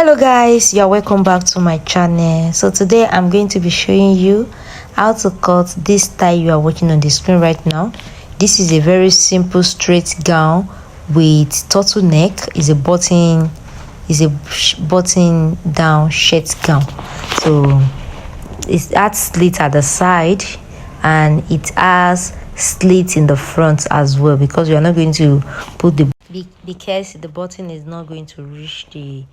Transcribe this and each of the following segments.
Hello guys, you're welcome back to my channel. So today I'm going to be showing you how to cut this tie you are watching on the screen right now. This is a very simple straight gown with turtleneck. Is a button down shirt gown. So it has slit at the side and it has slit in the front as well, because you are not going to put because the button is not going to reach the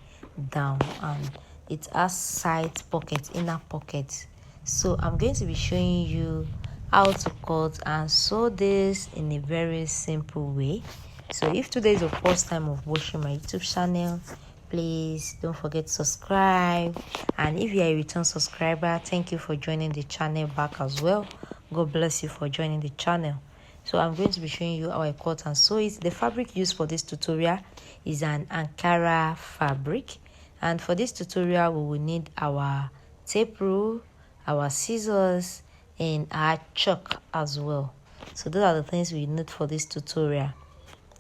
down, and it has side pockets, inner pockets. So I'm going to be showing you how to cut and sew this in a very simple way. So if today is your first time of watching my YouTube channel, please don't forget to subscribe, and if you are a return subscriber, thank you for joining the channel back as well. God bless you for joining the channel. So I'm going to be showing you how I cut and sew it. The fabric used for this tutorial is an Ankara fabric, and for this tutorial we will need our tape rule, our scissors, and our chalk as well. So those are the things we need for this tutorial.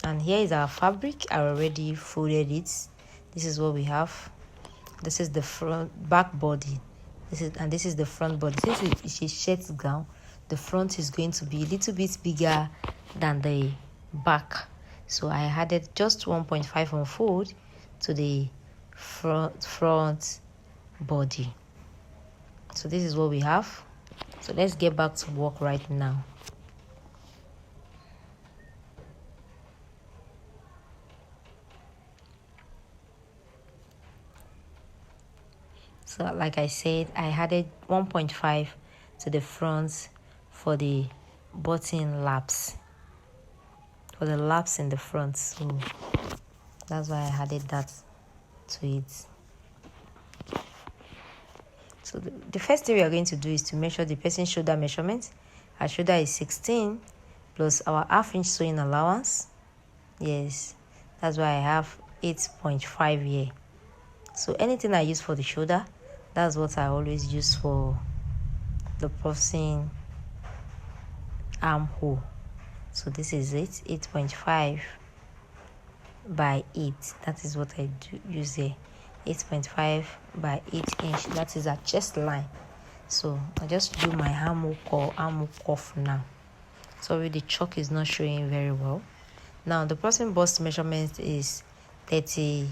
And here is our fabric. I already folded it. This is what we have. This is the back body. This is the front body. Since it's a shirt gown, the front is going to be a little bit bigger than the back. So I added just 1.5 unfold to the front body. So this is what we have. So let's get back to work right now. So like I said, I added 1.5 to the front for the button laps, for the laps in the front. So that's why I added that to it. So the first thing we are going to do is to measure the person's shoulder measurement. Our shoulder is 16 plus our half-inch sewing allowance. Yes, that's why I have 8.5 here. So anything I use for the shoulder, that's what I always use for the person armhole. So this is it, 8.5 by 8. That is what I use here. 8.5 by 8 inch. That is a chest line. So I just do my armhole cuff now. Sorry, the chalk is not showing very well. Now the person bust measurement is 30.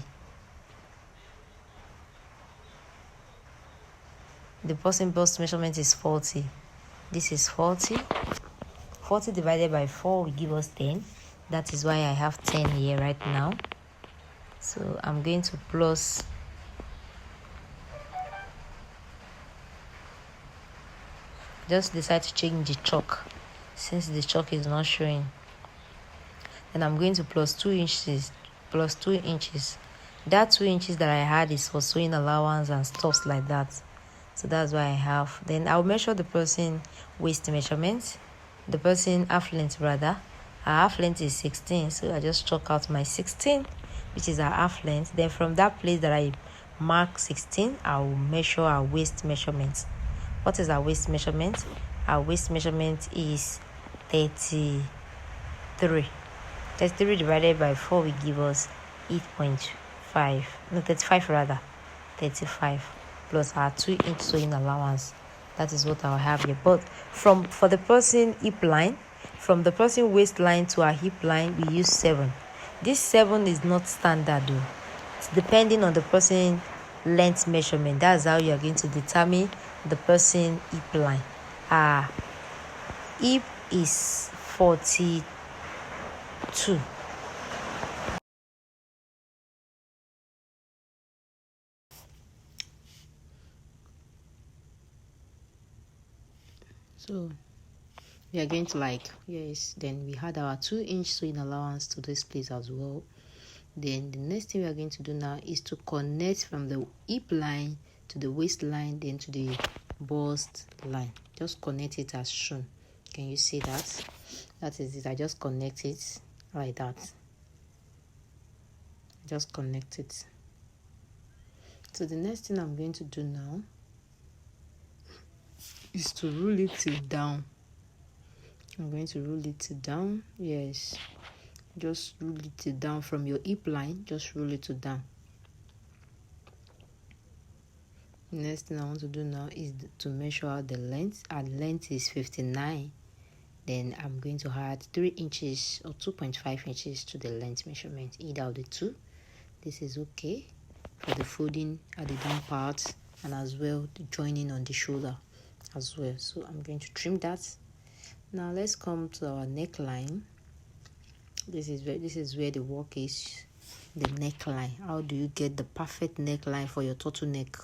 The person bust measurement is 40. This is 40. 40 divided by 4 will give us 10. That is why I have 10 here right now. So I'm going to plus just decide to change the chalk since the chalk is not showing. Then I'm going to plus 2 inches. Plus 2 inches. That 2 inches that I had is for sewing allowance and stuffs like that. So that's why I have. Then I'll measure the person waist measurement. The person half length rather. Our half length is 16. So I just chalk out my 16, which is our half length. Then from that place that I mark 16, I'll measure our waist measurement. What is our waist measurement? Our waist measurement is 33. 33 divided by 4 will give us 8.5. No, 35 rather. 35 plus our 2-inch sewing allowance. That is what I'll have here. But for the person hip line, from the person waistline to our hip line, we use 7. This 7 is not standard though. It's depending on the person length measurement. That's how you are going to determine the person hip line. Hip is 42. So we are going to then we had our 2-inch sewing allowance to this place as well. Then the next thing we are going to do now is to connect from the hip line to the waistline, then to the bust line. Just connect it as shown. Can you see that? That is it. I just connect it like that. Just connect it. So the next thing I'm going to do now is to roll it down. I'm going to roll it down. Yes, just roll it down from your hip line. Just roll it down. Next thing I want to do now is to measure out the length. Our length is 59. Then I'm going to add 3 inches or 2.5 inches to the length measurement, either of the two. This is okay for the folding at the down part, and as well the joining on the shoulder as well. So I'm going to trim that. Now let's come to our neckline. This is where the work is. The neckline. How do you get the perfect neckline for your turtleneck?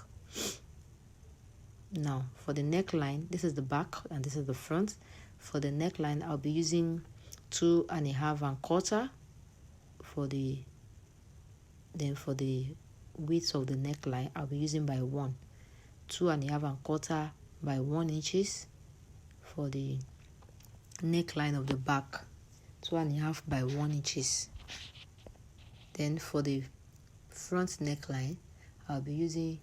Now for the neckline, this is the back and this is the front. For the neckline, I'll be using 2.5 1/4 for the width of the neckline. I'll be using by 1, 2.5 1/4 by 1 inches for the neckline of the back, 2.5 by 1 inches. Then for the front neckline, I'll be using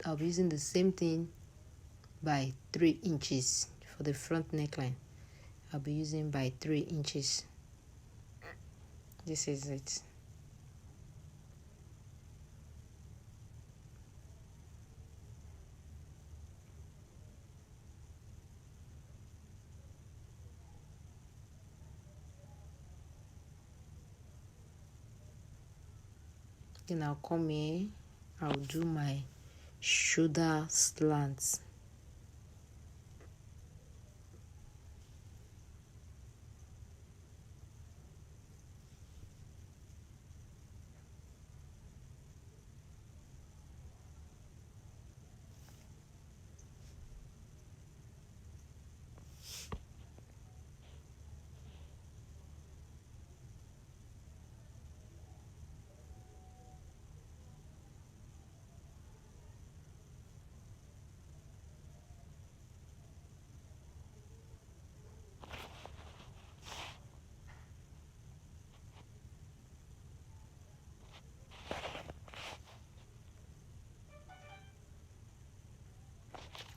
the same thing by 3 inches. For the front neckline, I'll be using by 3 inches. This is it. Then I'll come here, I'll do my shoulder slants.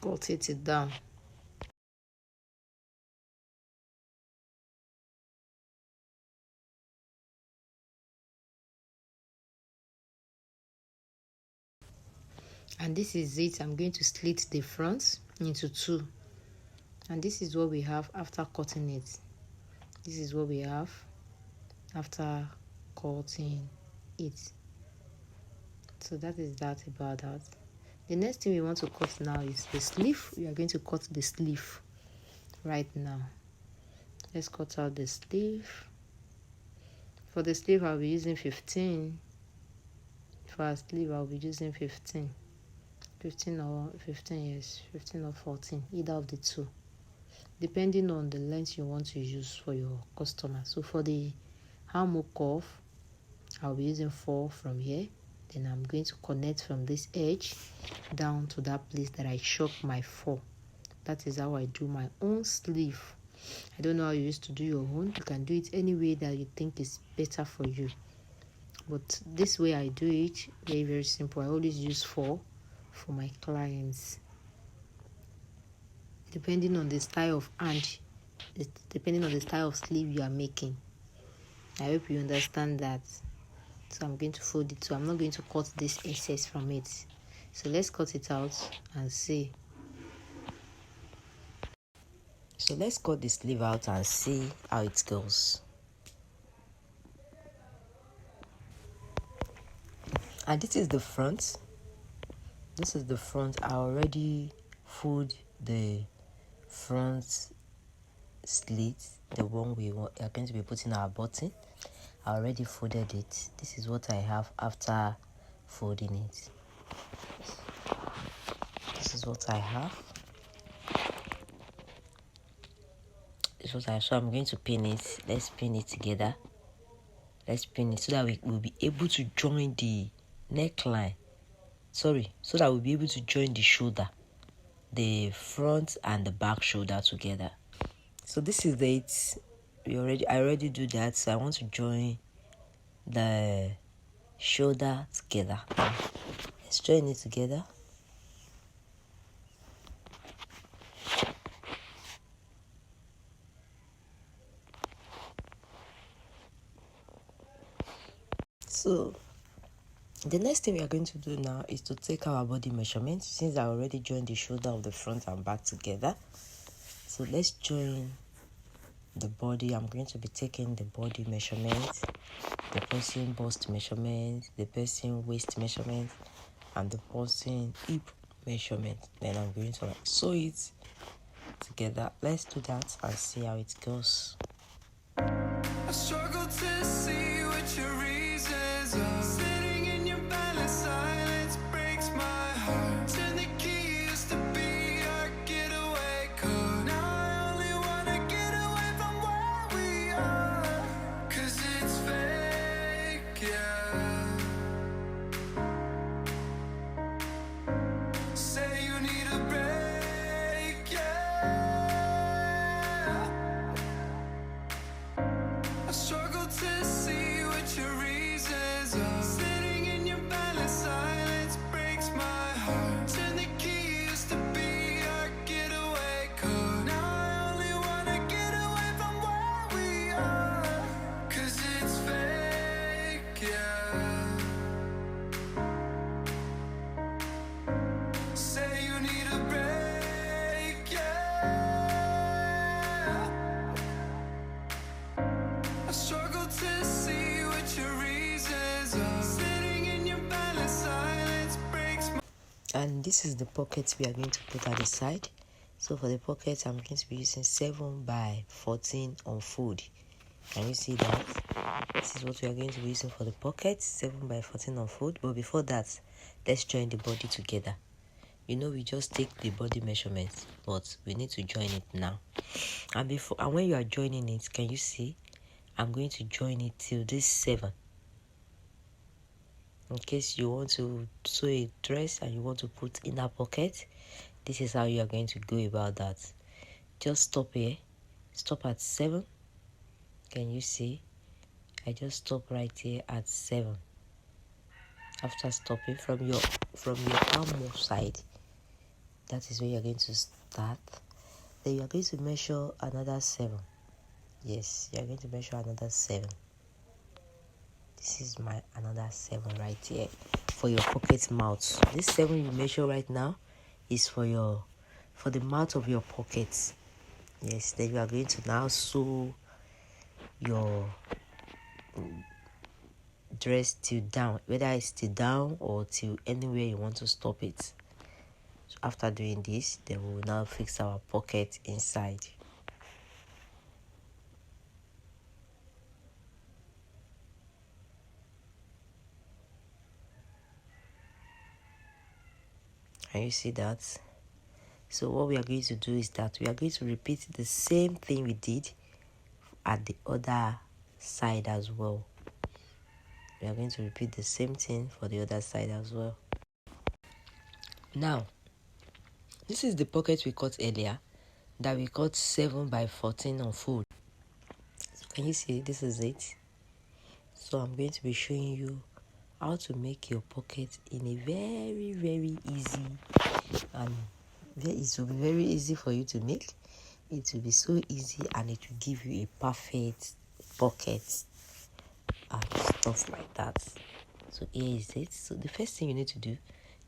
Rotate it down. And this is it. I'm going to slit the front into 2. And this is what we have after cutting it. This is what we have after cutting it. So that is that about that. The next thing we want to cut now is the sleeve. We are going to cut the sleeve right now. Let's cut out the sleeve. For the sleeve, I'll be using 15. For our sleeve, I'll be using 15. 15 or 15, yes, 15 or 14, either of the two, depending on the length you want to use for your customer. So for the armhole cuff, I'll be using 4 from here. Then I'm going to connect from this edge down to that place that I chop my 4. That is how I do my own sleeve. I don't know how you used to do your own. You can do it any way that you think is better for you. But this way I do it, very, very simple. I always use 4 for my clients. Depending on the style of hand, depending on the style of sleeve you are making. I hope you understand that. So I'm going to fold it. So I'm not going to cut this excess from it. So let's cut it out and see. So let's cut the sleeve out and see how it goes. And this is the front. This is the front. I already fold the front slit, the one we are going to be putting our button. I already folded it. This is what I have after folding it. This is what I have. So I'm going to pin it. Let's pin it together. Let's pin it so that we will be able to join the neckline. So that we'll be able to join the shoulder, the front and the back shoulder together. So this is it. I already do that. So I want to join the shoulder together. Let's join it together. So The next thing we are going to do now is to take our body measurements, since I already joined the shoulder of the front and back together. So let's join the body. I'm going to be taking the body measurements, the person bust measurement, the person waist measurement, and the person hip measurement. Then I'm going to sew it together. Let's do that and see how it goes. I struggle to see what your reasons are. Sitting in your balance, silence breaks my heart. Turn the key, used to be our getaway car. Now I only wanna get away from where we are. 'Cause it's fake, yeah. Say you need a break, yeah. I struggle to see what your reasons are. Sitting in your balance, silence breaks my heart. Turn the key, used to be our getaway car. Now I only wanna get away from where we are. 'Cause it's fake, yeah. Say you need a break, yeah. I struggle to see what your reasons are. Sitting in your balance, silence breaks my. And this is the pocket we are going to put at the side. So for the pocket, I'm going to be using 7 by 14 on fold. Can you see that? This is what we are going to be using for the pocket, 7 by 14 on fold. But before that, let's join the body together. You know, we just take the body measurements, but we need to join it now. And when you are joining it, can you see? I'm going to join it till this 7. In case you want to sew a dress and you want to put inner pocket, this is how you are going to go about that. Just stop here. Stop at 7. Can you see? I just stop right here at 7. After stopping from your armhole side, that is where you're going to start. Then you're going to measure another 7. Yes, you're going to measure another 7. This is my another 7 right here for your pocket mouth. This 7 you measure right now is for the mouth of your pockets. Yes, then you are going to now sew your dress till down, whether it's till down or till anywhere you want to stop it. So after doing this, then we will now fix our pocket inside. Can you see that? So what we are going to do is that we are going to repeat the same thing we did at the other side as well. We are going to repeat the same thing for the other side as well. Now, this is the pocket we cut earlier, that we cut 7 by 14 on fold. So can you see? This is it. So I'm going to be showing you how to make your pocket in a very, very easy, and it will be very easy for you to make. It will be so easy, and it will give you a perfect pocket and stuff like that. So here is it. So the first thing you need to do,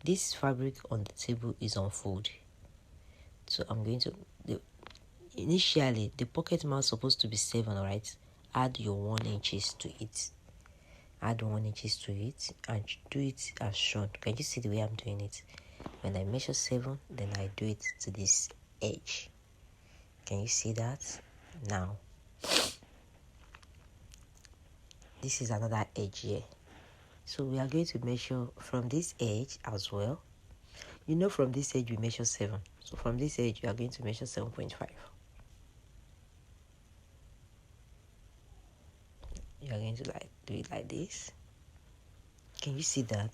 this fabric on the table is on fold. So I'm going to initially the pocket mouth is supposed to be 7, right? Add your 1 inches to it. Add 1 inches to it and do it as shown. Can you see the way I'm doing it? When I measure 7, then I do it to this edge. Can you see that? Now, this is another edge here. So we are going to measure from this edge as well. You know, from this edge we measure 7. So from this edge we are going to measure 7.5. You are going to do it like this. Can you see that?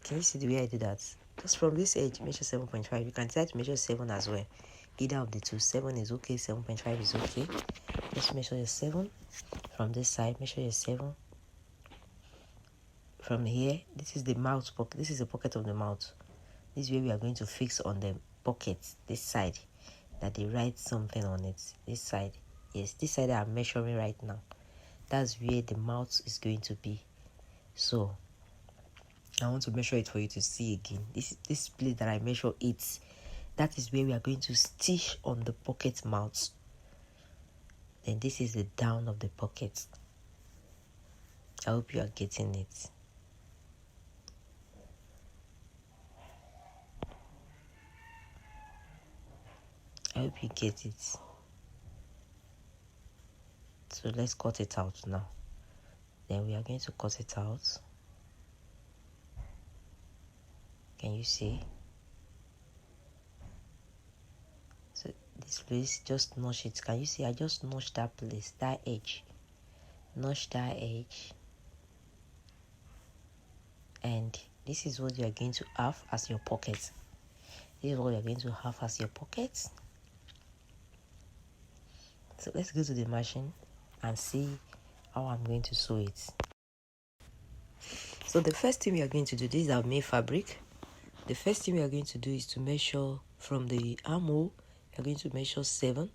Can you see the way I do that? Just from this edge, measure 7.5. You can try to measure 7 as well. Either of the two. 7 is okay, 7.5 is okay. Just measure your 7. From this side, measure your 7. From here, this is the mouth pocket. This is the pocket of the mouth. This is where we are going to fix on the pocket, this side, that they write something on it. This side. Yes, this side I'm measuring right now. That's where the mouth is going to be. So I want to measure it for you to see again. This place that I measure it, that is where we are going to stitch on the pocket mouth. Then this is the down of the pocket. I hope you are getting it. I hope you get it. So let's cut it out now. Then we are going to cut it out. Can you see? So this place, just notch it. Can you see? I just notched that place, that edge. Notch that edge. And this is what you are going to have as your pocket. This is what you are going to have as your pocket. So let's go to the machine and see how I'm going to sew it. So the first thing we are going to do, this is our main fabric. The first thing we are going to do is to measure from the armhole. We are going to measure 7.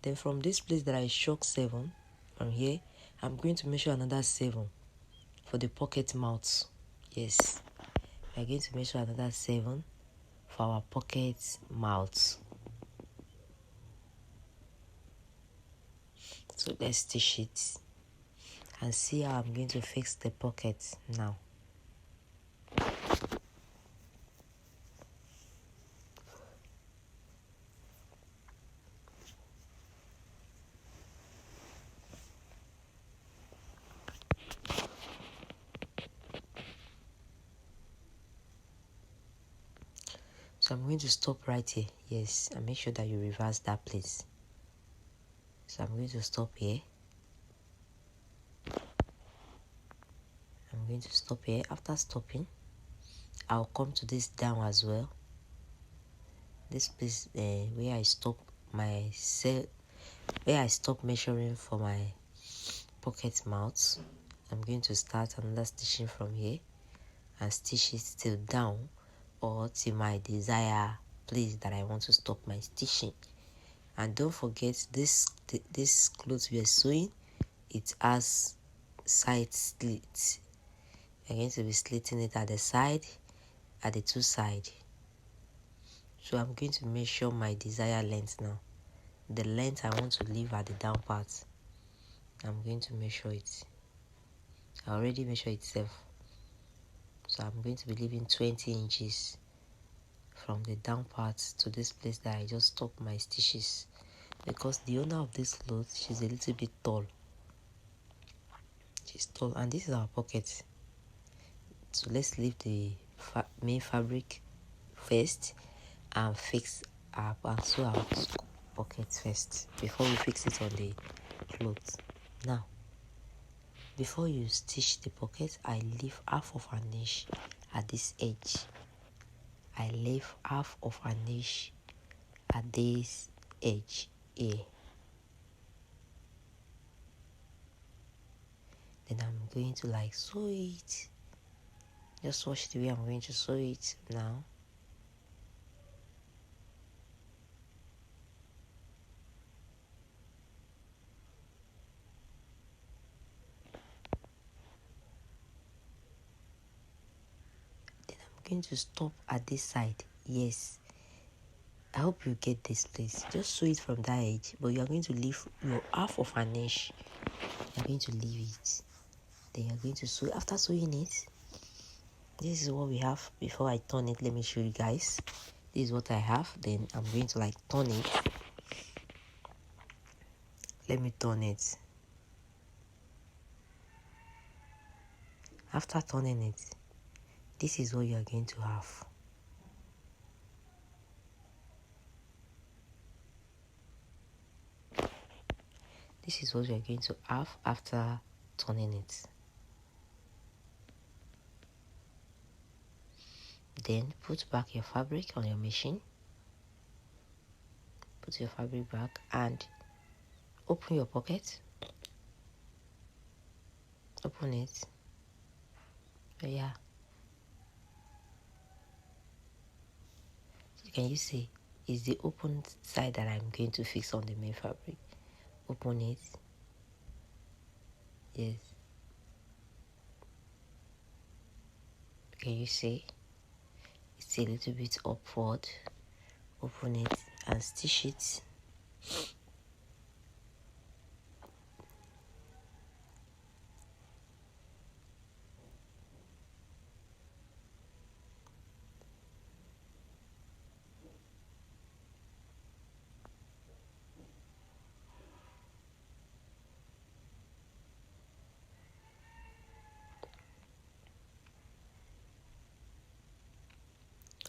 Then from this place that I shook 7, from here, I'm going to measure another 7 for the pocket mouth. Yes, we are going to measure another 7 for our pocket mouth. So let's stitch it and see how I'm going to fix the pocket now. So I'm going to stop right here. Yes, and make sure that you reverse that place. So I'm going to stop here. I'm going to stop here. After stopping, I'll come to this down as well. This place where I stop measuring for my pocket mouth. I'm going to start another stitching from here and stitch it till down or till my desired place that I want to stop my stitching. And don't forget this cloth we are sewing, it has side slits. I'm going to be slitting it at the side, at the 2 sides. So I'm going to measure my desired length now. The length I want to leave at the down part, I'm going to measure it. I already measured itself. So I'm going to be leaving 20 inches from the down part to this place that I just stopped my stitches. Because the owner of this cloth, she's a little bit tall. She's tall, and this is our pocket. So let's leave the main fabric first and fix up and sew our pocket first before we fix it on the clothes. Now, before you stitch the pocket, I leave half of an inch at this edge. I leave half of an inch at this edge here. Then I'm going to sew it. Just watch the way I'm going to sew it now. Then I'm going to stop at this side. Yes, I hope you get this place. Just sew it from that edge, but you are going to leave your half of an inch. You are going to leave it. Then you are going to sew. After sewing it, this is what we have. Before I turn it, let me show you guys. This is what I have. Then I'm going to turn it. Let me turn it. After turning it, this is what you are going to have. This is what you are going to have after turning it. Then put back your fabric on your machine. Put your fabric back and open your pocket. Open it. Yeah. So can you see? It's the open side that I'm going to fix on the main fabric. Open it. Yes. Can you see? It's a little bit upward. Open it and stitch it.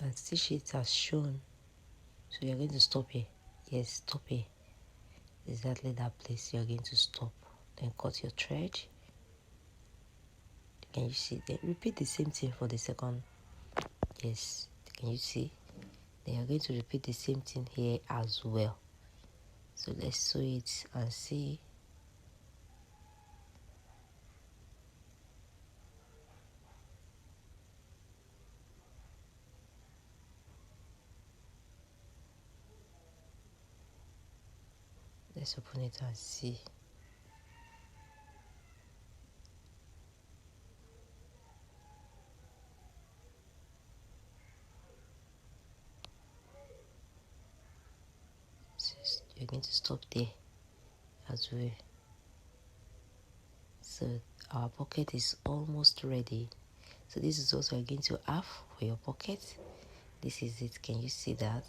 And stitch it as shown. So you're going to stop here. Yes, stop here. Exactly that place you're going to stop. Then cut your thread. Can you see? Then repeat the same thing for the second. Yes, can you see? Then you're going to repeat the same thing here as well. So let's sew it and see. Let's open it and see. So you're going to stop there as well. So our pocket is almost ready. So this is what we're going to have for your pocket. This is it. Can you see that?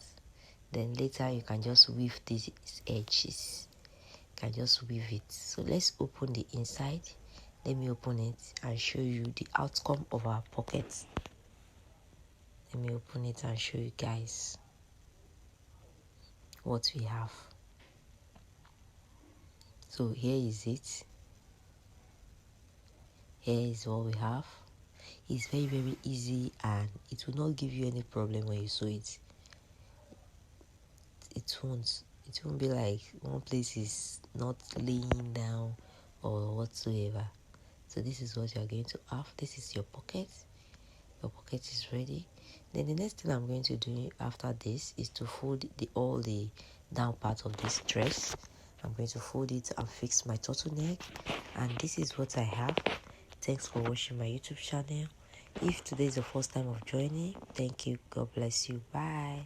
Then later you can just weave these edges. You can just weave it. So let's open the inside. Let me open it and show you the outcome of our pocket. Let me open it and show you guys what we have. So here is it. Here is what we have. It's very easy and it will not give you any problem when you sew it. It won't be like one place is not laying down or whatsoever. So this is what you are going to have. This is your pocket. Your pocket is ready. Then the next thing I'm going to do after this is to fold all the down part of this dress. I'm going to fold it and fix my turtleneck. And this is what I have. Thanks for watching my YouTube channel. If today is the first time of joining, thank you. God bless you. Bye.